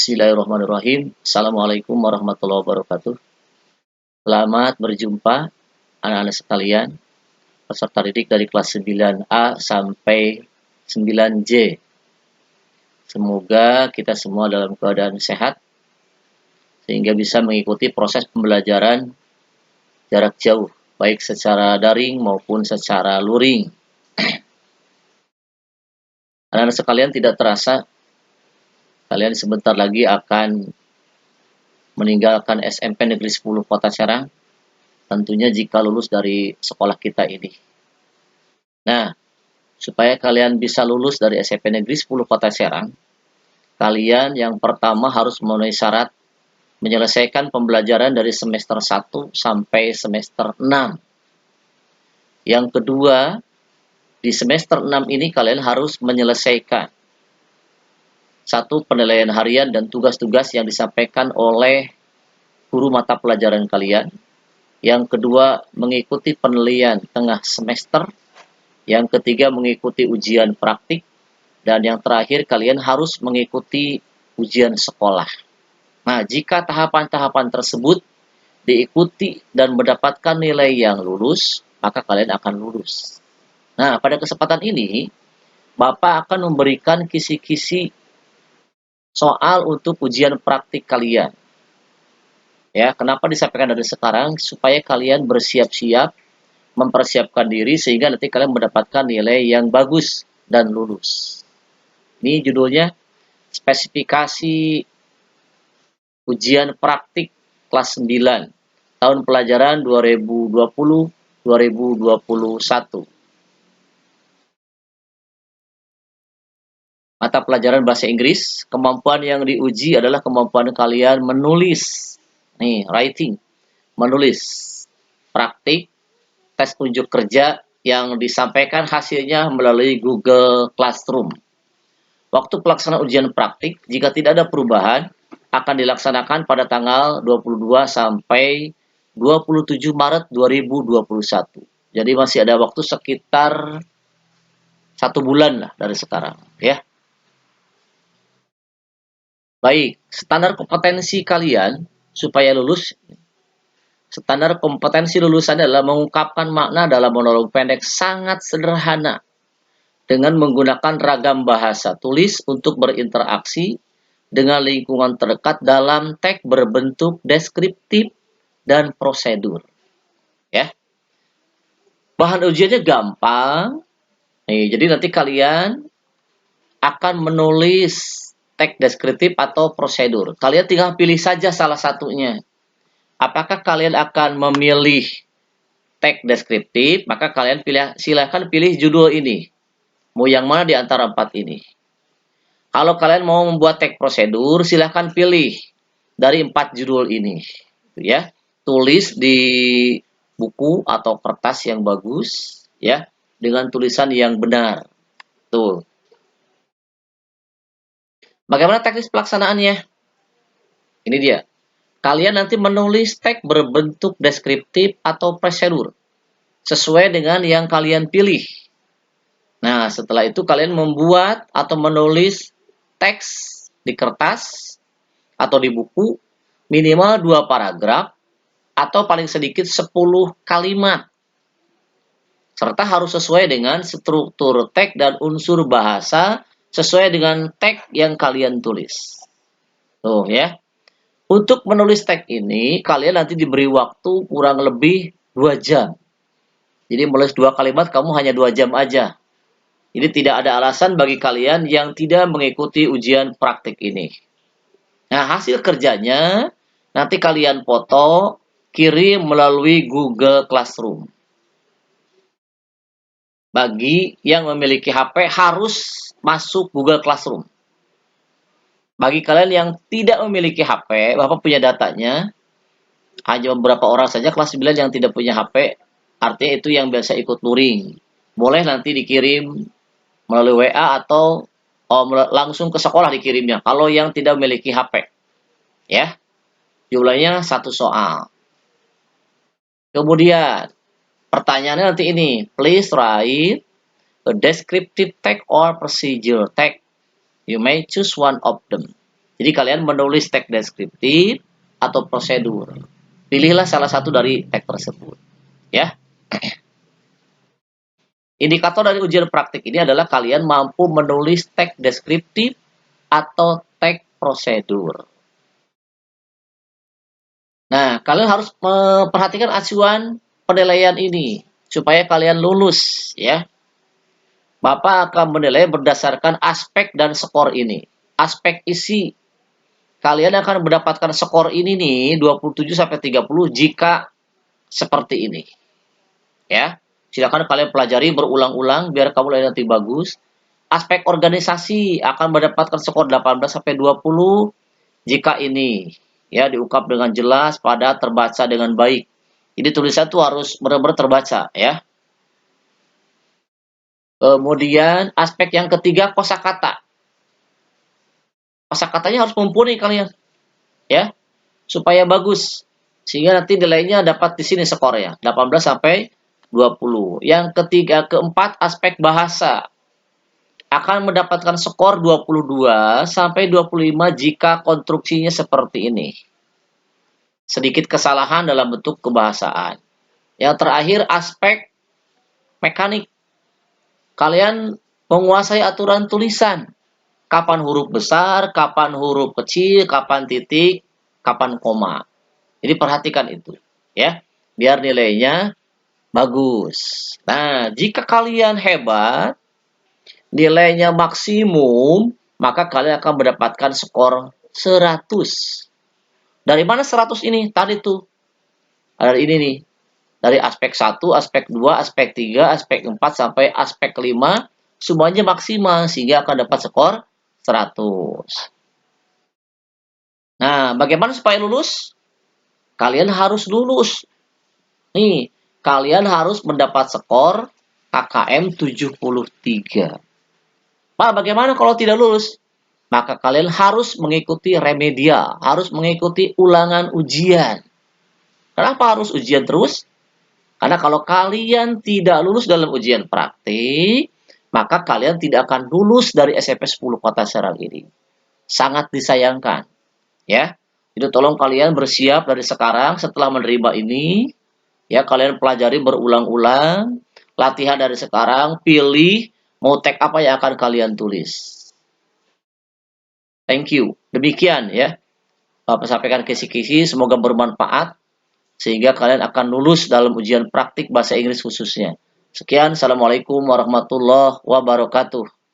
Bismillahirrahmanirrahim. Assalamualaikum warahmatullahi wabarakatuh. Selamat berjumpa anak-anak sekalian, peserta didik dari kelas 9A sampai 9J. Semoga kita semua dalam keadaan sehat, sehingga bisa mengikuti proses pembelajaran jarak jauh, baik secara daring maupun secara luring. Anak-anak sekalian, tidak terasa kalian sebentar lagi akan meninggalkan SMP Negeri 10 Kota Serang, tentunya jika lulus dari sekolah kita ini. Nah, supaya kalian bisa lulus dari SMP Negeri 10 Kota Serang, kalian yang pertama harus memenuhi syarat menyelesaikan pembelajaran dari semester 1 sampai semester 6. Yang kedua, di semester 6 ini kalian harus menyelesaikan satu, penilaian harian dan tugas-tugas yang disampaikan oleh guru mata pelajaran kalian. Yang kedua, mengikuti penilaian tengah semester. Yang ketiga, mengikuti ujian praktik. Dan yang terakhir, kalian harus mengikuti ujian sekolah. Nah, jika tahapan-tahapan tersebut diikuti dan mendapatkan nilai yang lulus, maka kalian akan lulus. Nah, pada kesempatan ini, Bapak akan memberikan kisi-kisi soal untuk ujian praktik kalian. Ya, kenapa disampaikan dari sekarang? Supaya kalian bersiap-siap, mempersiapkan diri sehingga nanti kalian mendapatkan nilai yang bagus dan lulus. Ini judulnya spesifikasi ujian praktik kelas 9 tahun pelajaran 2020-2021. Mata pelajaran bahasa Inggris, kemampuan yang diuji adalah kemampuan kalian menulis. Nih, writing, menulis. Praktik, tes unjuk kerja yang disampaikan hasilnya melalui Google Classroom. Waktu pelaksanaan ujian praktik, jika tidak ada perubahan, akan dilaksanakan pada tanggal 22 sampai 27 Maret 2021. Jadi masih ada waktu sekitar 1 bulan lah dari sekarang, ya. Baik, standar kompetensi kalian supaya lulus. Standar kompetensi lulusan adalah mengungkapkan makna dalam monolog pendek sangat sederhana dengan menggunakan ragam bahasa tulis untuk berinteraksi dengan lingkungan terdekat dalam teks berbentuk deskriptif dan prosedur. Ya. Bahan ujiannya gampang. Nih, jadi nanti kalian akan menulis teks deskriptif atau prosedur. Kalian tinggal pilih saja salah satunya. Apakah kalian akan memilih teks deskriptif? Maka kalian silakan pilih judul ini. Mau yang mana di antara 4 ini? Kalau kalian mau membuat teks prosedur, silahkan pilih dari 4 judul ini. Ya, tulis di buku atau kertas yang bagus, ya, dengan tulisan yang benar. Tuh. Bagaimana teknis pelaksanaannya? Ini dia. Kalian nanti menulis teks berbentuk deskriptif atau prosedur sesuai dengan yang kalian pilih. Nah, setelah itu kalian membuat atau menulis teks di kertas atau di buku minimal 2 paragraf atau paling sedikit 10 kalimat. Serta harus sesuai dengan struktur teks dan unsur bahasa sesuai dengan teks yang kalian tulis. Tuh ya. Untuk menulis teks ini, kalian nanti diberi waktu kurang lebih 2 jam. Jadi menulis 2 kalimat kamu hanya 2 jam aja. Jadi tidak ada alasan bagi kalian yang tidak mengikuti ujian praktik ini. Nah, hasil kerjanya nanti kalian foto, kirim melalui Google Classroom. Bagi yang memiliki HP harus masuk Google Classroom. Bagi kalian yang tidak memiliki HP, Bapak punya datanya, hanya beberapa orang saja kelas 9 yang tidak punya HP, artinya itu yang biasa ikut luring. Boleh nanti dikirim melalui WA atau langsung ke sekolah dikirimnya, kalau yang tidak memiliki HP. Ya, jumlahnya 1 soal. Kemudian, pertanyaannya nanti ini, please write a descriptive text or procedure text. You may choose one of them. Jadi kalian menulis teks deskriptif atau prosedur. Pilihlah salah satu dari teks tersebut. Ya. Indikator dari ujian praktik ini adalah kalian mampu menulis teks deskriptif atau teks prosedur. Nah, kalian harus memperhatikan acuan penilaian ini supaya kalian lulus, ya. Bapak akan menilai berdasarkan aspek dan skor ini. Aspek isi, kalian akan mendapatkan skor ini nih 27 sampai 30 jika seperti ini. Ya. Silakan kalian pelajari berulang-ulang biar kamu nanti bagus. Aspek organisasi akan mendapatkan skor 18 sampai 20 jika ini ya diungkap dengan jelas, padat, terbaca dengan baik. Jadi tulisan itu harus benar-benar terbaca ya. Kemudian aspek yang ketiga kosakata. Kosakatanya harus mumpuni kalian ya supaya bagus. Sehingga nanti nilainya dapat di sini skornya 18 sampai 20. Yang ketiga, keempat aspek bahasa akan mendapatkan skor 22 sampai 25 jika konstruksinya seperti ini. Sedikit kesalahan dalam bentuk kebahasaan. Yang terakhir aspek mekanik. Kalian menguasai aturan tulisan. Kapan huruf besar, kapan huruf kecil, kapan titik, kapan koma. Jadi perhatikan itu, ya. Biar nilainya bagus. Nah, jika kalian hebat, nilainya maksimum, maka kalian akan mendapatkan skor 100. Dari mana 100 ini? Tadi tuh. Dari ini nih. Dari aspek 1, aspek 2, aspek 3, aspek 4, sampai aspek 5. Semuanya maksimal, sehingga akan dapat skor 100. Nah, bagaimana supaya lulus? Kalian harus lulus. Nih, kalian harus mendapat skor KKM 73. Pak, bagaimana kalau tidak lulus? Maka kalian harus mengikuti remedial, harus mengikuti ulangan ujian. Kenapa harus ujian terus? Karena kalau kalian tidak lulus dalam ujian praktik, maka kalian tidak akan lulus dari SMP 10 Kota Serang ini. Sangat disayangkan. Ya, itu tolong kalian bersiap dari sekarang setelah menerima ini. Ya, kalian pelajari berulang-ulang. Latihan dari sekarang, pilih mau tag apa yang akan kalian tulis. Thank you. Demikian ya. Bapak sampaikan kisi-kisi, semoga bermanfaat. Sehingga kalian akan lulus dalam ujian praktik bahasa Inggris khususnya. Sekian, Assalamualaikum warahmatullahi wabarakatuh.